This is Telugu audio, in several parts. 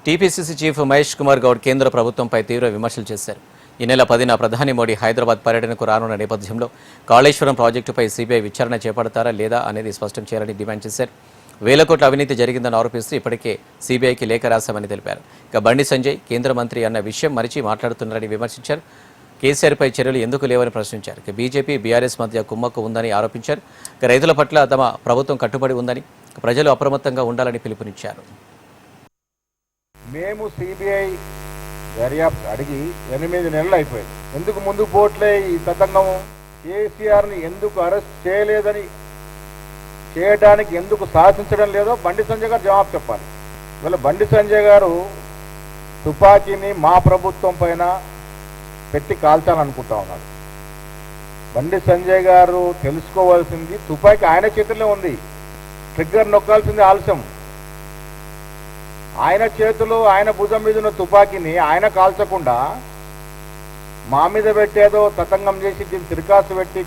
టీపీసీసీ చీఫ్ మహేష్ కుమార్ గౌడ్ కేంద్ర ప్రభుత్వంపై తీవ్ర విమర్శలు చేశారు. ఈ నెల 10న ప్రధాని మోడీ హైదరాబాద్ పర్యటనకు రానున్న నేపథ్యంలో కాళేశ్వరం ప్రాజెక్టుపై సీబీఐ విచారణ చేపడతారా లేదా అనేది స్పష్టం చేయాలని డిమాండ్ చేశారు. వేల కోట్ల అవినీతి జరిగిందని ఆరోపిస్తూ ఇప్పటికే సీబీఐకి లేఖ రాశామని తెలిపారు. ఇక బండి సంజయ్ కేంద్ర మంత్రి అన్న విషయం మరిచి మాట్లాడుతున్నారని విమర్శించారు. కేసీఆర్పై చర్యలు ఎందుకు లేవని ప్రశ్నించారు. ఇక బీజేపీ బీఆర్ఎస్ మధ్య కుమ్మక్కు ఉందని ఆరోపించారు. ఇక రైతుల పట్ల తమ ప్రభుత్వం కట్టుబడి ఉందని ప్రజలు అప్రమత్తంగా ఉండాలని పిలుపునిచ్చారు. మేము సిబిఐ దర్యాప్తు అడిగి 8 నెలలు అయిపోయింది. ఎందుకు ముందుకు పోట్లే ఈ తతంగం? కేసీఆర్ని ఎందుకు అరెస్ట్ చేయలేదని, చేయడానికి ఎందుకు సాధించడం లేదో బండి సంజయ్ గారు జవాబు చెప్పాలి. ఇవాళ బండి సంజయ్ గారు తుపాకీని మా ప్రభుత్వం పైన పెట్టి కాల్చాలనుకుంటా ఉన్నాడు. బండి సంజయ్ గారు తెలుసుకోవాల్సింది, తుపాకీ ఆయన చేతుల్లో ఉంది, ట్రిగ్గర్ నొక్కాల్సింది ఆలస్యం. ఆయన చేతులు, ఆయన భుజం మీద ఉన్న తుపాకీని ఆయన కాల్చకుండా మా మీద పెట్టేదో తతంగం చేసి దీన్ని తిరకాసు పెట్టి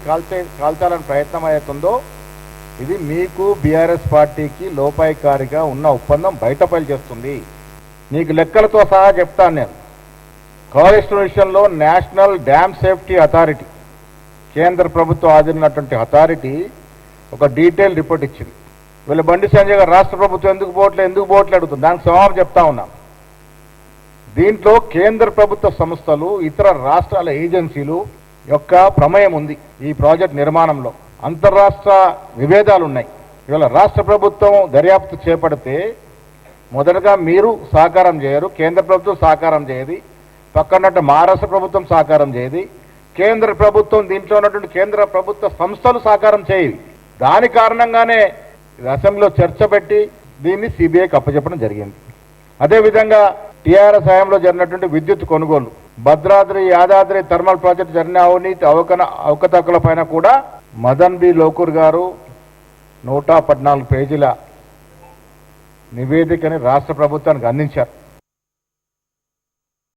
కాల్చాలని ప్రయత్నం అవుతుందో ఇది మీకు బీఆర్ఎస్ పార్టీకి లోపాయికారిగా ఉన్న ఒప్పందం బయటపడి చేస్తుంది. నీకు లెక్కలతో సహా చెప్తాను నేను. కాళేశ్వరం విషయంలో నేషనల్ డ్యామ్ సేఫ్టీ అథారిటీ, కేంద్ర ప్రభుత్వం ఆదిరినటువంటి అథారిటీ ఒక డీటెయిల్ రిపోర్ట్ ఇచ్చింది. వీళ్ళ బండి సంజయ్ గారు రాష్ట్ర ప్రభుత్వం ఎందుకు పోవట్లే అడుగుతుంది. దానికి జవాబు చెప్తా ఉన్నాం. దీంట్లో కేంద్ర ప్రభుత్వ సంస్థలు, ఇతర రాష్ట్రాల ఏజెన్సీలు యొక్క ప్రమేయం ఉంది. ఈ ప్రాజెక్ట్ నిర్మాణంలో అంతర్రాష్ట్ర విభేదాలు ఉన్నాయి. ఇవాళ రాష్ట్ర ప్రభుత్వం దర్యాప్తు చేపడితే మొదటగా మీరు సహకారం చేయరు, కేంద్ర ప్రభుత్వం సహకారం చేయదు, పక్కనట్టు మహారాష్ట్ర ప్రభుత్వం సహకారం చేయదు, కేంద్ర ప్రభుత్వం దీంట్లో ఉన్నటువంటి కేంద్ర ప్రభుత్వ సంస్థలు సహకారం చేయవు. దాని కారణంగానే అసెంబ్లీలో చర్చ పెట్టి దీన్ని సిబిఐకి అప్పచెప్పడం జరిగింది. అదేవిధంగా టీఆర్ఎస్ హయాంలో జరిగినటువంటి విద్యుత్ కొనుగోలు, భద్రాద్రి యాదాద్రి థర్మల్ ప్రాజెక్టు జరిగిన అవినీతి అవకతవకల పైన కూడా మదన్ బి లోకూర్ గారు 114 పేజీల నివేదికని రాష్ట్ర ప్రభుత్వానికి అందించారు.